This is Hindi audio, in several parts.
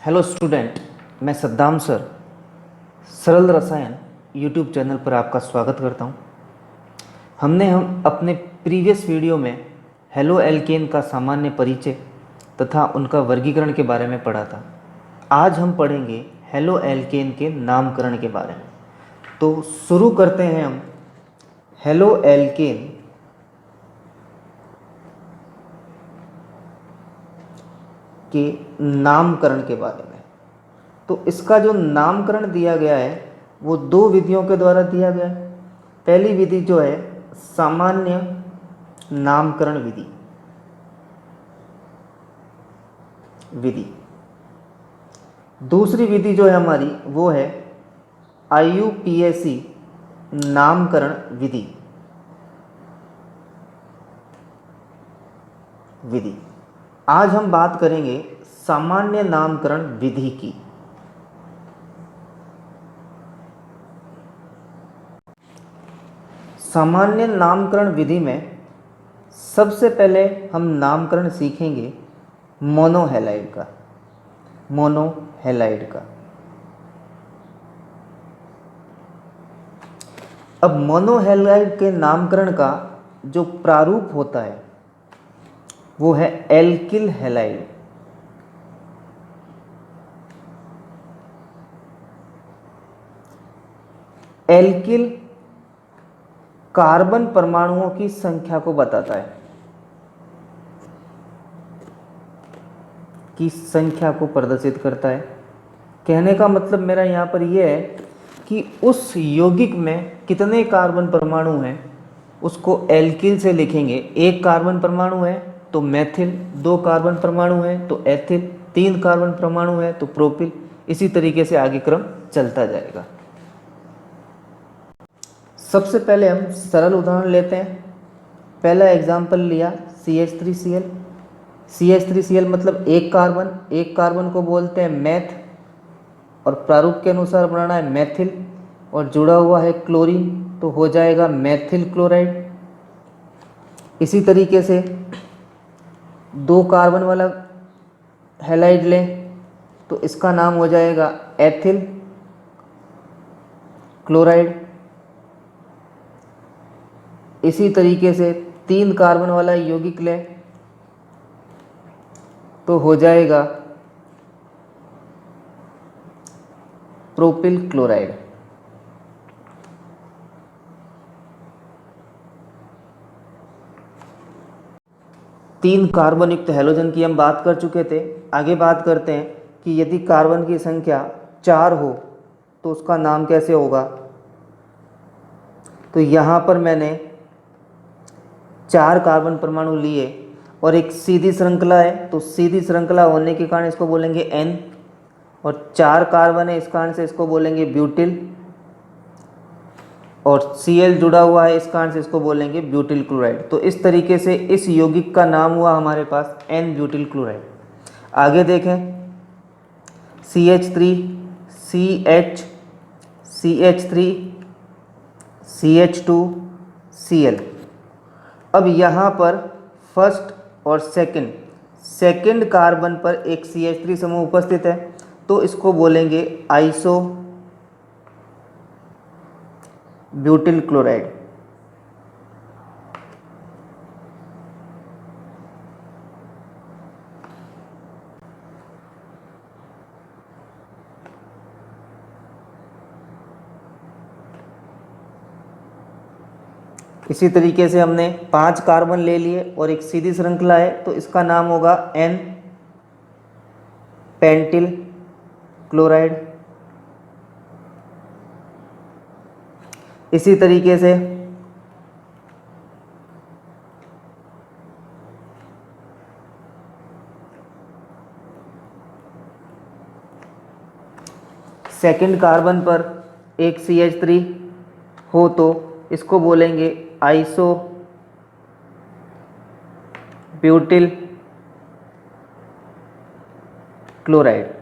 हेलो स्टूडेंट, मैं सद्दाम सर सरल रसायन यूट्यूब चैनल पर आपका स्वागत करता हूं। हम अपने प्रीवियस वीडियो में हेलो एल्केन का सामान्य परिचय तथा उनका वर्गीकरण के बारे में पढ़ा था। आज हम पढ़ेंगे हेलो एल्केन के नामकरण के बारे में। तो शुरू करते हैं हम हेलो एल्केन के नामकरण के बारे में। तो इसका जो नामकरण दिया गया है वो दो विधियों के द्वारा दिया गया है। पहली विधि जो है सामान्य नामकरण विधि। दूसरी विधि जो है हमारी वो है IUPAC नामकरण विधि। आज हम बात करेंगे सामान्य नामकरण विधि की। सामान्य नामकरण विधि में सबसे पहले हम नामकरण सीखेंगे मोनोहेलाइड का। अब मोनोहेलाइड के नामकरण का जो प्रारूप होता है वो है एल्किल हैलाइड। एल्किल कार्बन परमाणुओं की संख्या को बताता है, की संख्या को प्रदर्शित करता है। कहने का मतलब मेरा यहाँ पर यह है कि उस यौगिक में कितने कार्बन परमाणु हैं उसको एल्किल से लिखेंगे। एक कार्बन परमाणु है तो मेथिल, दो कार्बन परमाणु है तो एथिल, तीन कार्बन परमाणु है तो प्रोपिल। इसी तरीके से आगे क्रम चलता जाएगा। सबसे पहले हम सरल उदाहरण लेते हैं। पहला एग्जाम्पल लिया CH3Cl। CH3Cl मतलब एक कार्बन को बोलते हैं मेथ, और प्रारूप के अनुसार बनाना है मेथिल, और जुड़ा हुआ है क्लोरीन तो हो जाएगा मेथिल क्लोराइड। इसी तरीके से दो कार्बन वाला हैलाइड लें तो इसका नाम हो जाएगा एथिल क्लोराइड। इसी तरीके से तीन कार्बन वाला यौगिक लें तो हो जाएगा प्रोपिल क्लोराइड। तीन कार्बन युक्त हैलोजन की हम बात कर चुके थे। आगे बात करते हैं कि यदि कार्बन की संख्या 4 हो तो उसका नाम कैसे होगा। तो यहाँ पर मैंने 4 कार्बन परमाणु लिए और एक सीधी श्रृंखला है, तो सीधी श्रृंखला होने के कारण इसको बोलेंगे N, और 4 कार्बन है इस कारण से इसको बोलेंगे ब्यूटिल, और Cl जुड़ा हुआ है इस कारण से इसको बोलेंगे ब्यूटिल क्लोराइड। तो इस तरीके से इस यौगिक का नाम हुआ हमारे पास N ब्यूटिल क्लोराइड। आगे देखें CH3 CH CH3 CH2 Cl। अब यहाँ पर फर्स्ट और सेकंड कार्बन पर एक CH3 समूह उपस्थित है तो इसको बोलेंगे आइसो ब्यूटिल क्लोराइड। इसी तरीके से हमने 5 कार्बन ले लिए और एक सीधी श्रृंखला है तो इसका नाम होगा N पेंटिल क्लोराइड। इसी तरीके से सेकंड कार्बन पर एक CH3 हो तो इसको बोलेंगे आइसो ब्यूटिल क्लोराइड।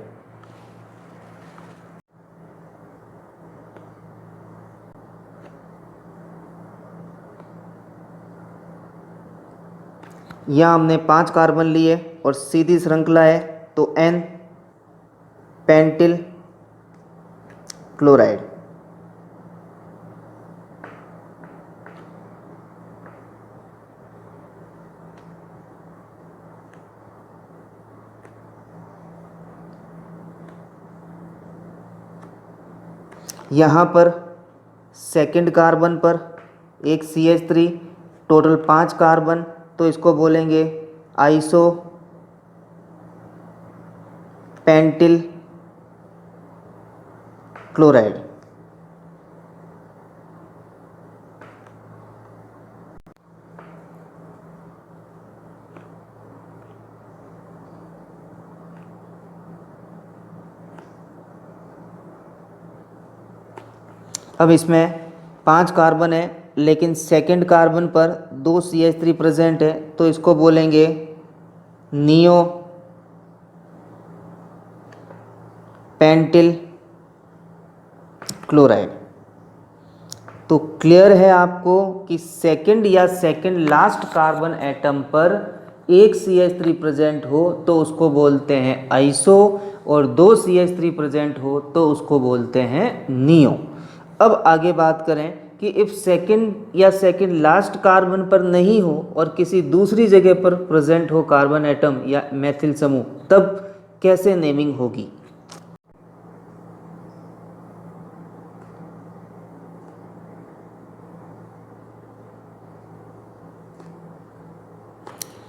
यहाँ हमने 5 कार्बन लिए और सीधी श्रृंखला है तो N पेंटिल क्लोराइड। यहाँ पर सेकंड कार्बन पर एक CH3, टोटल 5 कार्बन, तो इसको बोलेंगे आइसो पेंटिल क्लोराइड। अब इसमें 5 कार्बन है, लेकिन सेकंड कार्बन पर 2 CH3 प्रेजेंट है, तो इसको बोलेंगे नियो पेंटिल क्लोराइड। तो क्लियर है आपको कि सेकंड या सेकंड लास्ट कार्बन एटम पर एक CH3 प्रेजेंट हो तो उसको बोलते हैं आइसो, और 2 CH3 प्रेजेंट हो तो उसको बोलते हैं नियो। अब आगे बात करें कि इफ सेकंड या सेकंड लास्ट कार्बन पर नहीं हो और किसी दूसरी जगह पर प्रेजेंट हो कार्बन एटम या मेथिल समूह, तब कैसे नेमिंग होगी।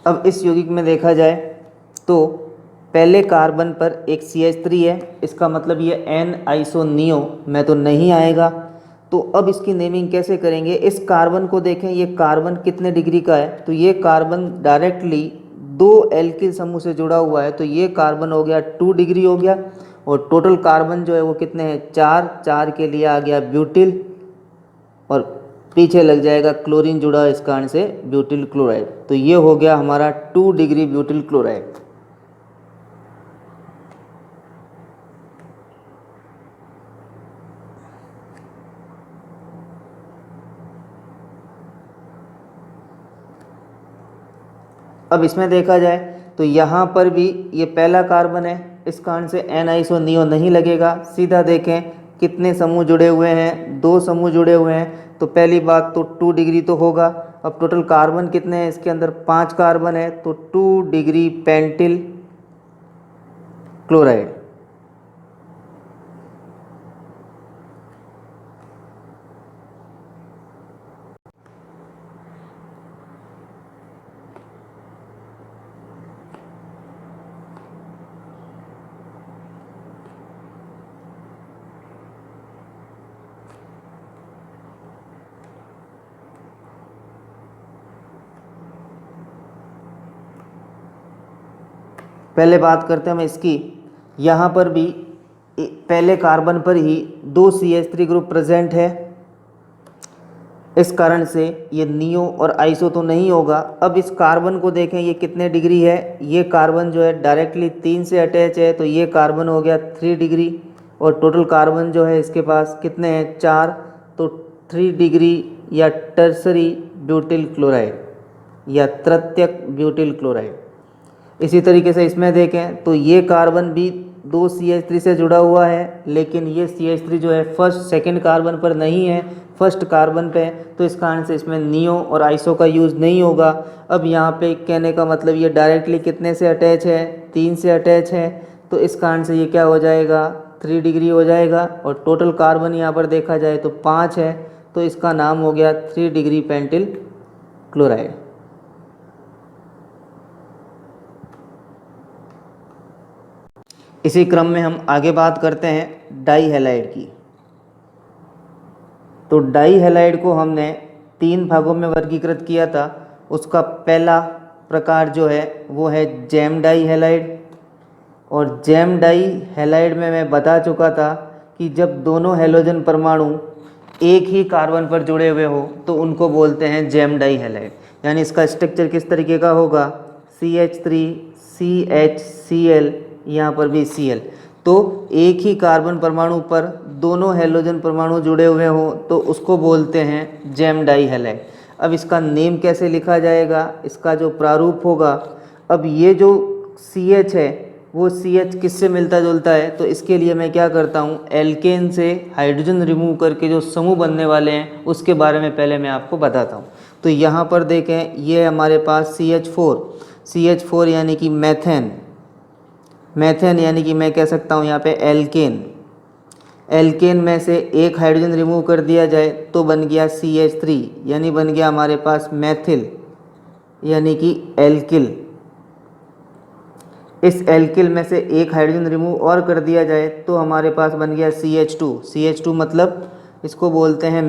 अब इस यौगिक में देखा जाए तो पहले कार्बन पर एक CH3 है, इसका मतलब ये N आइसोनियो में तो नहीं आएगा। तो अब इसकी नेमिंग कैसे करेंगे। इस कार्बन को देखें, ये कार्बन कितने डिग्री का है, तो ये कार्बन डायरेक्टली 2 एल्किल समूह से जुड़ा हुआ है, तो ये कार्बन हो गया 2 डिग्री हो गया। और टोटल कार्बन जो है वो कितने हैं, 4 के लिए आ गया ब्यूटिल, और पीछे लग जाएगा क्लोरीन जुड़ा है, इस कारण से ब्यूटिल क्लोराइड। तो ये हो गया हमारा 2 डिग्री ब्यूटिल क्लोराइड। अब इसमें देखा जाए तो यहाँ पर भी ये पहला कार्बन है, इस कारण से N आइसोनियो नहीं लगेगा। सीधा देखें कितने समूह जुड़े हुए हैं, 2 समूह जुड़े हुए हैं, तो पहली बात तो 2 डिग्री तो होगा। अब टोटल कार्बन कितने हैं, इसके अंदर 5 कार्बन है, तो 2 डिग्री पेंटिल क्लोराइड। पहले बात करते हैं हम इसकी। यहाँ पर भी पहले कार्बन पर ही 2 CH3 ग्रुप प्रेजेंट है, इस कारण से ये नियो और आइसो तो नहीं होगा। अब इस कार्बन को देखें, ये कितने डिग्री है, ये कार्बन जो है डायरेक्टली 3 से अटैच है, तो ये कार्बन हो गया 3 डिग्री। और टोटल कार्बन जो है इसके पास कितने हैं, 4, तो 3 डिग्री या टर्सरी ब्यूटिल क्लोराइड या तृतीयक ब्यूटिल क्लोराइड। इसी तरीके से इसमें देखें तो ये कार्बन भी 2 CH3 से जुड़ा हुआ है, लेकिन ये CH3 जो है फर्स्ट सेकंड कार्बन पर नहीं है, फर्स्ट कार्बन पे, तो इस कारण से इसमें नियो और आइसो का यूज़ नहीं होगा। अब यहाँ पे कहने का मतलब ये डायरेक्टली कितने से अटैच है, 3 से अटैच है, तो इस कारण से ये क्या हो जाएगा, 3 डिग्री हो जाएगा। और टोटल कार्बन यहाँ पर देखा जाए तो 5 है, तो इसका नाम हो गया 3 डिग्री पेंटिल क्लोराइड। इसी क्रम में हम आगे बात करते हैं डाई हैलाइड की। तो डाई हैलाइड को हमने 3 भागों में वर्गीकृत किया था। उसका पहला प्रकार जो है वो है जैम डाई हैलाइड। और जैम डाई हैलाइड में मैं बता चुका था कि जब दोनों हैलोजन परमाणु एक ही कार्बन पर जुड़े हुए हो तो उनको बोलते हैं जैम डाई हैलाइड। यानी इसका स्ट्रक्चर किस तरीके का होगा, CH3 CHCl, यहाँ पर भी Cl। तो एक ही कार्बन परमाणु पर दोनों हैलोजन परमाणु जुड़े हुए हो तो उसको बोलते हैं जैम डाई हैलाइड। अब इसका नेम कैसे लिखा जाएगा, इसका जो प्रारूप होगा, अब ये जो CH है वो CH किससे मिलता जुलता है, तो इसके लिए मैं क्या करता हूँ, एल्केन से हाइड्रोजन रिमूव करके जो समूह बनने वाले हैं उसके बारे में पहले मैं आपको बताता हूँ। तो यहाँ पर देखें, ये हमारे पास CH4 यानी कि मैथेन यानी कि मैं कह सकता हूँ यहाँ पे एल्केन में से एक हाइड्रोजन रिमूव कर दिया जाए तो बन गया CH3 यानी बन गया हमारे पास मैथिल यानी कि एल्किल। इस एल्किल में से एक हाइड्रोजन रिमूव और कर दिया जाए तो हमारे पास बन गया CH2 मतलब इसको बोलते हैं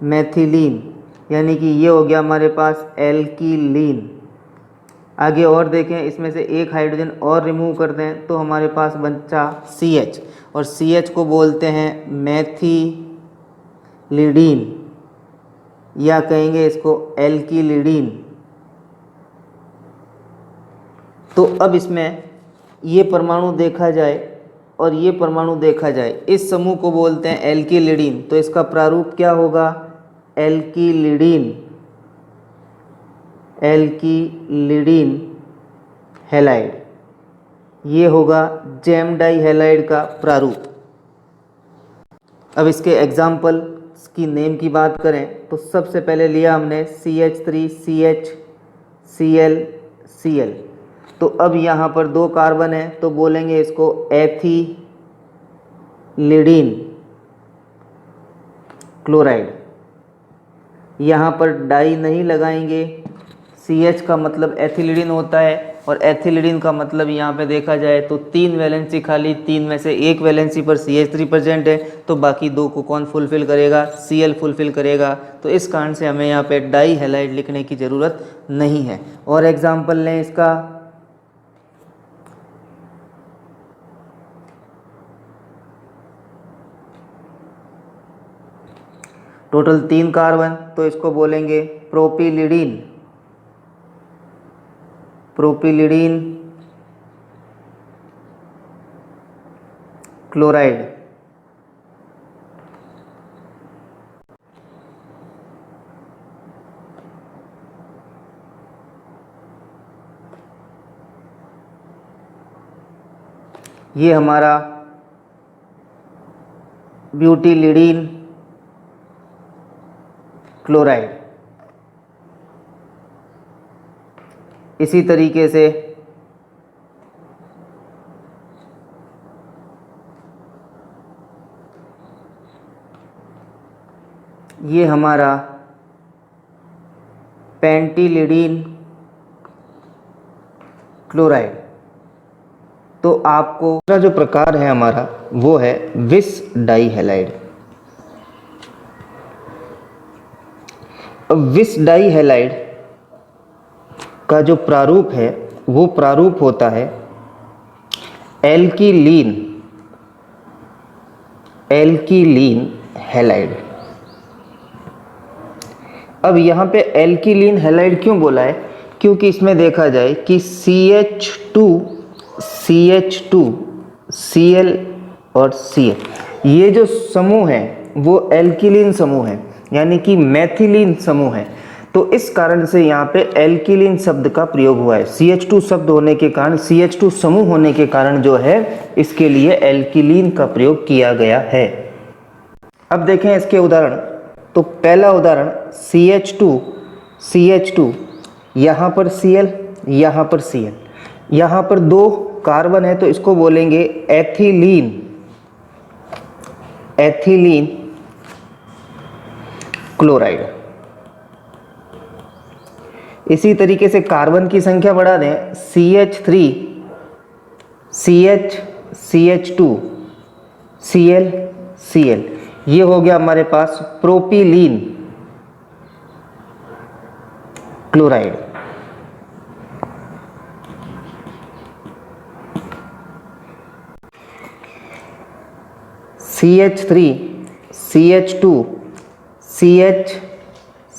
मैथिलीन यानी कि ये हो गया हमारे पास एल्कीलीन। आगे और देखें, इसमें से एक हाइड्रोजन और रिमूव कर दें तो हमारे पास बचा CH और CH को बोलते हैं मैथिलीडीन या कहेंगे इसको एल्कीलीडीन। तो अब इसमें ये परमाणु देखा जाए और ये परमाणु देखा जाए, इस समूह को बोलते हैं एल्कीलीडीन। तो इसका प्रारूप क्या होगा, एल्कीलीडीन हैलाइड। ये होगा जेम डाई हैलाइड का प्रारूप। अब इसके एग्जाम्पल की नेम की बात करें तो सबसे पहले लिया हमने CH3CHClCl। तो अब यहाँ पर 2 कार्बन है तो बोलेंगे इसको एथिलीडीन क्लोराइड। यहाँ पर डाई नहीं लगाएंगे, CH का मतलब एथिलीडीन होता है और एथिलीडीन का मतलब यहाँ पे देखा जाए तो 3 वैलेंसी खाली, 3 में से 1 वैलेंसी पर CH3 प्रेजेंट है तो बाकी 2 को कौन फुलफिल करेगा, Cl फुलफिल करेगा। तो इस कारण से हमें यहाँ पे डाई हैलाइड लिखने की ज़रूरत नहीं है। और एग्जाम्पल लें इसका, टोटल 3 कार्बन तो इसको बोलेंगे प्रोपिलिडीन क्लोराइड। ये हमारा ब्यूटिलिडीन क्लोराइड। इसी तरीके से ये हमारा पेंटिलिडीन क्लोराइड। तो आपको दूसरा जो प्रकार है हमारा वो है विस डाई हैलाइड। विस डाई हैलाइड का जो प्रारूप है वो प्रारूप होता है एल्कीलीन हैलाइड। अब यहाँ पे एल्कीलीन हैलाइड क्यों बोला है, क्योंकि इसमें देखा जाए कि CH2 Cl और Cl ये जो समूह है वो एल्कीलीन समूह है यानी कि मैथिलीन समूह है। तो इस कारण से यहाँ पे एल्कीलीन शब्द का प्रयोग हुआ है। CH2 शब्द होने के कारण, CH2 समूह होने के कारण जो है इसके लिए एल्कीलीन का प्रयोग किया गया है। अब देखें इसके उदाहरण। तो पहला उदाहरण CH2 यहाँ पर Cl, यहाँ पर Cl, यहाँ पर 2 कार्बन है तो इसको बोलेंगे एथिलीन क्लोराइड। इसी तरीके से कार्बन की संख्या बढ़ा दें, CH3 CH2 Cl, ये हो गया हमारे पास propylene chloride. CH3 CH2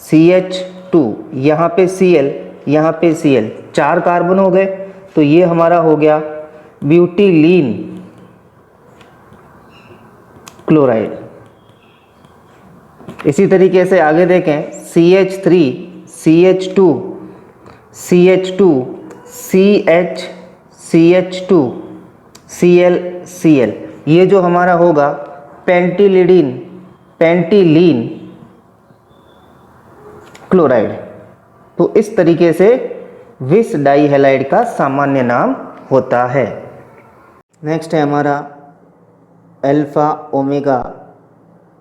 CH2 यहाँ पे Cl, यहाँ पे Cl, 4 कार्बन हो गए तो ये हमारा हो गया ब्यूटिलीन क्लोराइड। इसी तरीके से आगे देखें CH3 CH2 CH2 CH CH2 Cl Cl, ये जो हमारा होगा पेंटिलीन क्लोराइड। तो इस तरीके से विस डाइहैलाइड का सामान्य नाम होता है। नेक्स्ट है हमारा अल्फा ओमेगा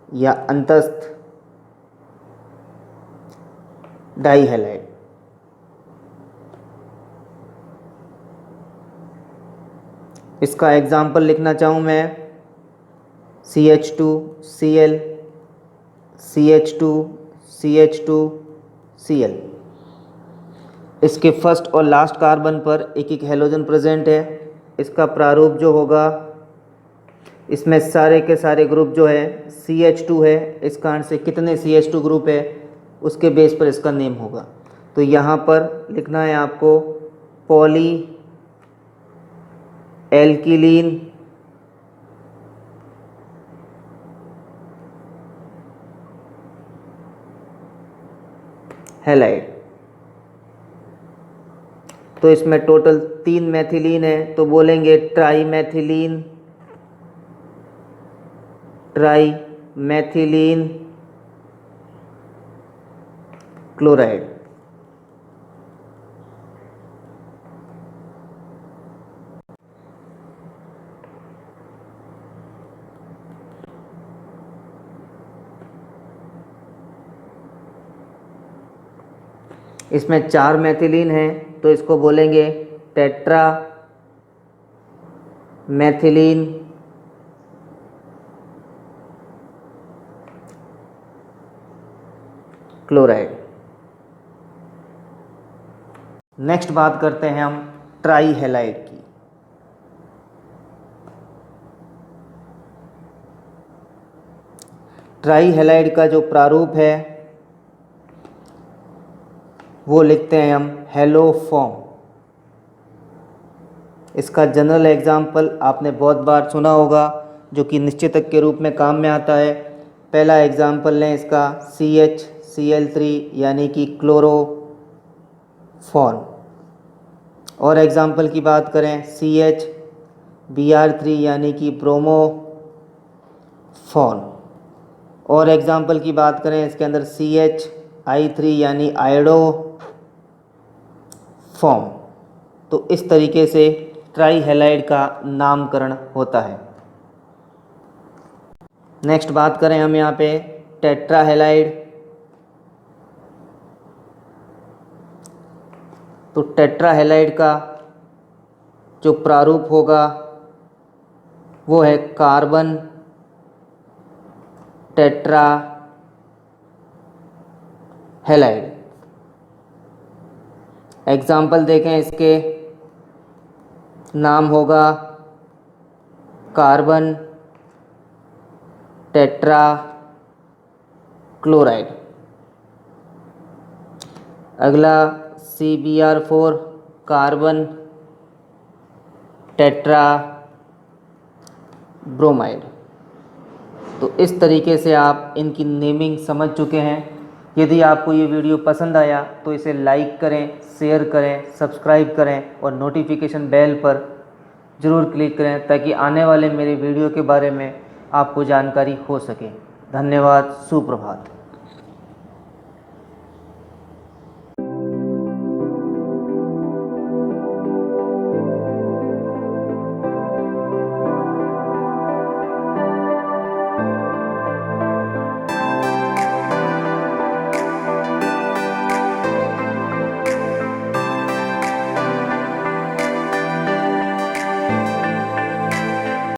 या अंतस्थ डाइहैलाइड। इसका एग्जाम्पल लिखना चाहूँ मैं CH2 Cl CH2 CH2 Cl। इसके फर्स्ट और लास्ट कार्बन पर एक एक हैलोजन प्रेजेंट है। इसका प्रारूप जो होगा, इसमें सारे के सारे ग्रुप जो है CH2 है, इस कारण से कितने CH2 ग्रुप है उसके बेस पर इसका नेम होगा। तो यहाँ पर लिखना है आपको पॉली एल्किलीन हैलाइड। तो इसमें टोटल 3 मैथिलीन है, तो बोलेंगे ट्राई मैथिलीन क्लोराइड। इसमें 4 मैथिलीन है, तो इसको बोलेंगे टेट्रा मैथिलीन क्लोराइड। नेक्स्ट बात करते हैं हम ट्राई हैलाइड की। ट्राई हैलाइड का जो प्रारूप है वो लिखते हैं हम हेलो फॉर्म। इसका जनरल एग्जाम्पल आपने बहुत बार सुना होगा, जो कि निश्चितक के रूप में काम में आता है। पहला एग्जाम्पल लें इसका CHCl3 यानी कि क्लोरोफॉर्म। और एग्जाम्पल की बात करें CHBr3 यानी कि ब्रोमोफॉर्म। और एग्जाम्पल की बात करें इसके अंदर CHI3 यानी आयोडोफॉर्म। तो इस तरीके से ट्राई हैलाइड का नामकरण होता है। नेक्स्ट बात करें हम यहाँ पे टेट्रा हैलाइड। तो टेट्रा हैलाइड का जो प्रारूप होगा वो है कार्बन टेट्रा हैलाइड। एग्जाम्पल देखें, इसके नाम होगा कार्बन टेट्रा क्लोराइड। अगला CBr4 कार्बन टेट्रा ब्रोमाइड। तो इस तरीके से आप इनकी नेमिंग समझ चुके हैं। यदि आपको ये वीडियो पसंद आया तो इसे लाइक करें, शेयर करें, सब्सक्राइब करें और नोटिफिकेशन बेल पर ज़रूर क्लिक करें ताकि आने वाले मेरे वीडियो के बारे में आपको जानकारी हो सके। धन्यवाद। सुप्रभात।